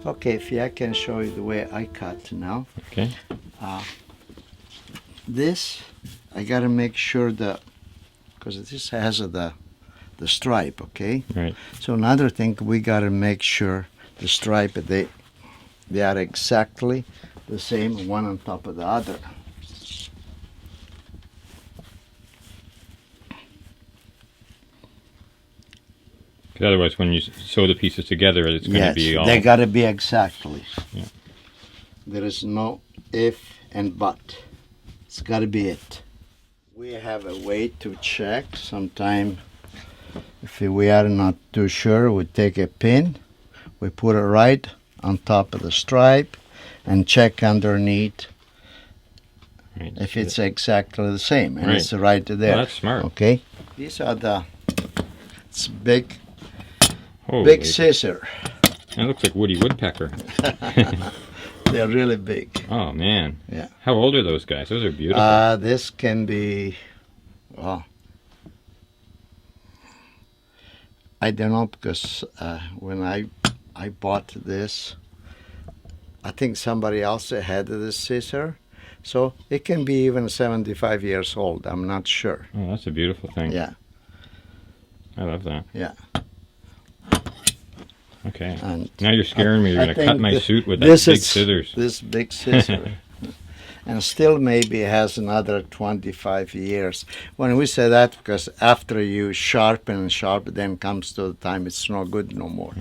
Okay, if I can show you the way I cut now. Okay. This, I gotta make sure that, because this has the stripe, okay? Right. So another thing, we gotta make sure the stripe, they are exactly the same, one on top of the other. Because otherwise, when you sew the pieces together, it's going to be all... they gotta be exactly. Yeah. There is no if and but. It's gotta be it. We have a way to check. Sometime, if we are not too sure, we take a pin, we put it right on top of the stripe, and check underneath Right. if it's exactly the same, and Right. it's right there. Oh, that's smart. Okay. These are it's big Holy. scissor. That looks like Woody Woodpecker. They're really big. Oh, man. Yeah. How old are those guys? Those are beautiful. This can be, well, I don't know, because when I bought this, I think somebody else had this scissor, so it can be even 75 years old. I'm not sure. Oh, that's a beautiful thing. Yeah. I love that. Yeah. Okay. And Now you're scaring me. You're I going to cut think my this- suit with that this big is- scissors. This big scissor. And still maybe has another 25 years. When we say that, because after you sharpen and sharpen, then comes to the time it's no good no more.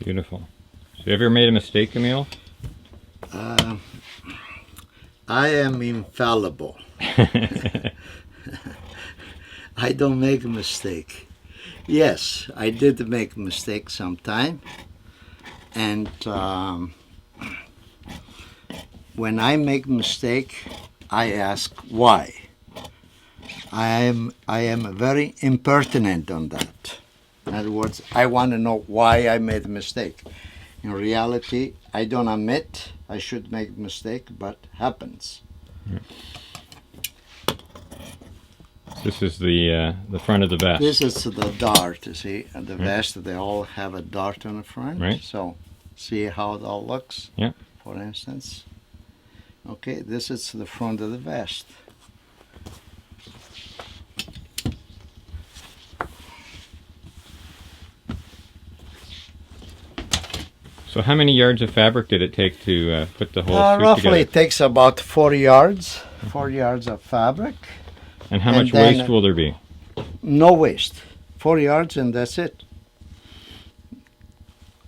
Beautiful. So you ever made a mistake, Emil? I am infallible. I don't make a mistake. Yes, I did make a mistake sometime. And when I make a mistake, I ask why. I am very impertinent on that. In other words, I want to know why I made a mistake. In reality, I don't admit I should make a mistake, but happens. This is the front of the vest. This is the dart, you see, and the vest, they all have a dart on the front. Right. So, see how it all looks? Yeah. For instance. Okay, this is the front of the vest. So how many yards of fabric did it take to put the whole suit Roughly, together? it takes about 4 yards, 4 yards of fabric. And how and much then- waste will there be? No waste. 4 yards and that's it.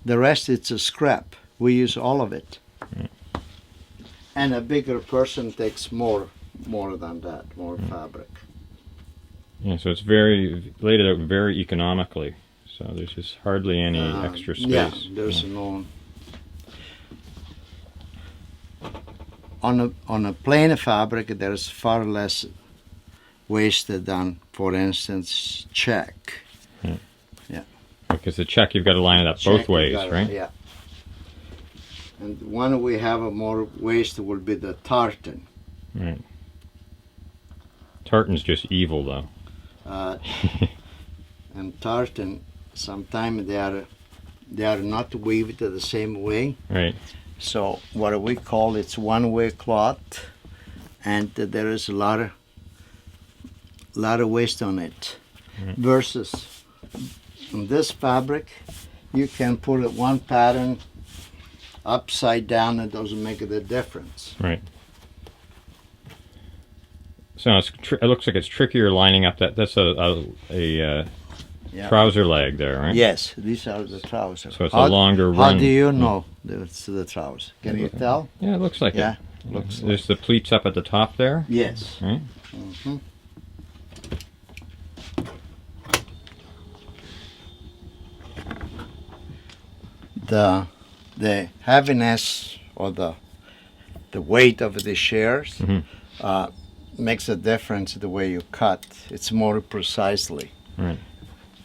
The rest, it's a scrap. We use all of it. And a bigger person takes more than that, more fabric. Yeah, so it's very laid out very economically. So there's just hardly any extra space. Yeah, there's no. On a plain fabric, there's far less wasted than, for instance, check. Because the check, you've got to line it up Check, both you ways, gotta- right? Yeah. And one we have a more waste will be the tartan. Right. Tartan's just evil, though. And tartan, sometimes they are not weaved the same way. Right. So what we call it's one-way cloth, and there is a lot of waste on it. Versus on this fabric, you can put it one pattern upside down. It doesn't make a difference. Right. So it looks like it's trickier lining up that. That's a Yeah. trouser leg there, right? Yes, these are the trousers. So it's a longer How run. do you know it's the trousers? Can you tell? Yeah, it looks like Yeah, it. looks There's the pleats up at the top there. Yes. Right. Mm-hmm. The heaviness or the weight of the shears Mm-hmm. makes a difference the way you cut. It's more precisely. Right.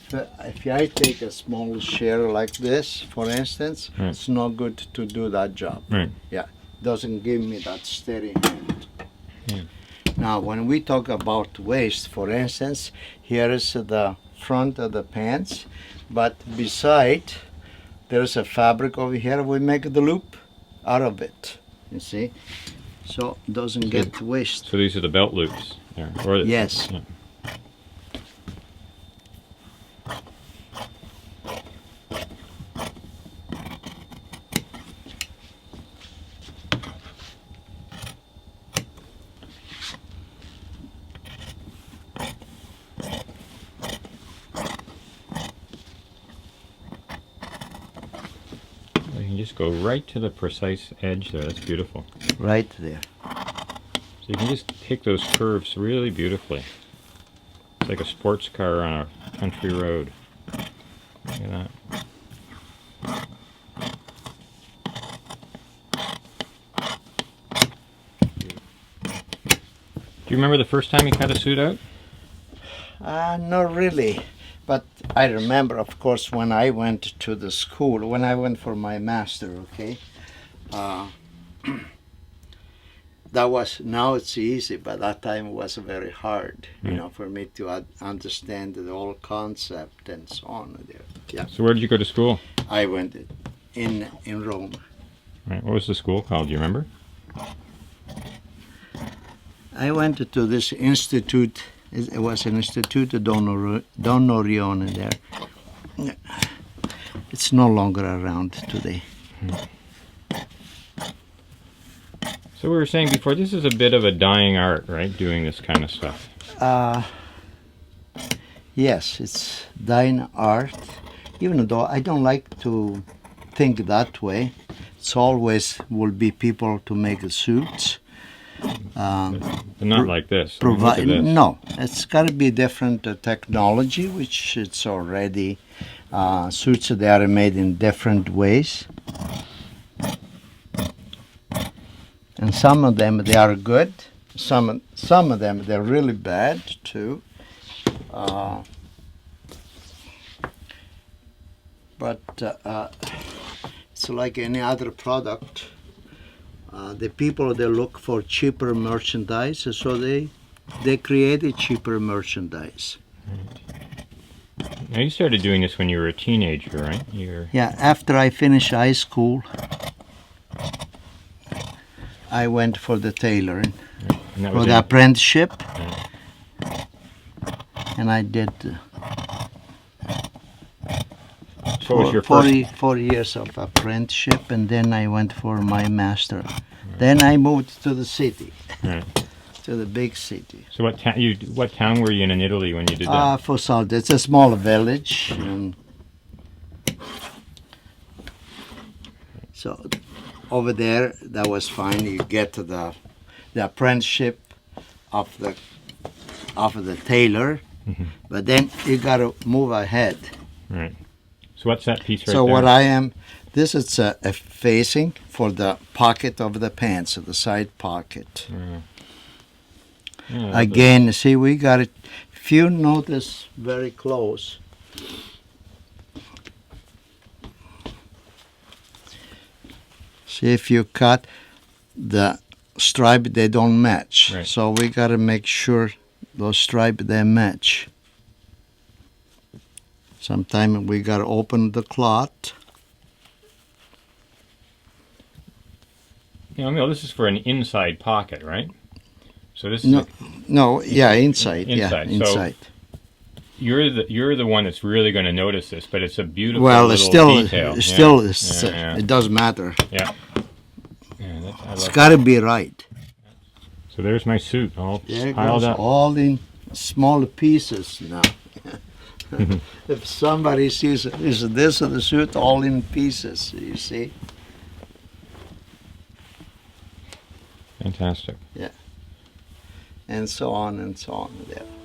So if I take a small shear like this, for instance, Right. it's not good to do that job. Right. Yeah, doesn't give me that steady hand. Yeah. Now, when we talk about waist, for instance, here is the front of the pants, but beside there's a fabric over here. We make the loop out of it. You see, so it doesn't get waist. So these are the belt loops there. Or Yes. Yeah. You can just go right to the precise edge there. That's beautiful. Right there. So you can just take those curves really beautifully. It's like a sports car on a country road. Look at that. Do you remember the first time you cut a suit out? Not really. But I remember, of course, when I went to the school, when I went for my master, okay? That was, now it's easy, but that time it was very hard, you know, for me to understand the whole concept and so on there. Yeah. So where did you go to school? I went in Rome. Right. What was the school called? Do you remember? I went to this institute. It was an Institute Donorione there. It's no longer around today. So we were saying before, this is a bit of a dying art, right? Doing this kind of stuff. Yes, it's dying art. Even though I don't like to think that way, it's always will be people to make suits. But not like this. I mean, look at this. No, it's got to be different technology, which it's already suits that are made in different ways. And some of them they are good. Some of them they're really bad too. But it's like any other product. The people they look for cheaper merchandise, so they created cheaper merchandise. Now you started doing this when you were a teenager, right? Yeah, after I finished high school, I went for the tailoring, And that for was the in, apprenticeship, and I did what was your first? 4 years of apprenticeship, and then I went for my master. Then I moved to the city, Right. to the big city. So what town were you in Italy when you did that? Fusaro, it's a small village. And so over there, that was fine. You get to the apprenticeship of the tailor, but then you got to move ahead. Right. So what's that piece right So there? what I am, this is a facing for the pocket of the pants, the side pocket. Yeah, that's Again, see, we got it. If you notice very close, see if you cut the stripe, they don't match. Right. So we got to make sure those stripes they match. Sometimes we got to open the cloth. Emil, this is for an inside pocket, right? So this is No, no, yeah, inside. Inside. Yeah, So- inside. you're the one that's really going to notice this, but it's a beautiful Well, little it's still, detail. it's Yeah. still, Yeah. it doesn't matter. Yeah, that's, I It's love got to be right. So there's my suit all There it piled goes, up. all in small pieces now. If somebody sees is this or the suit, all in pieces, you see. Fantastic. and so on and so on there.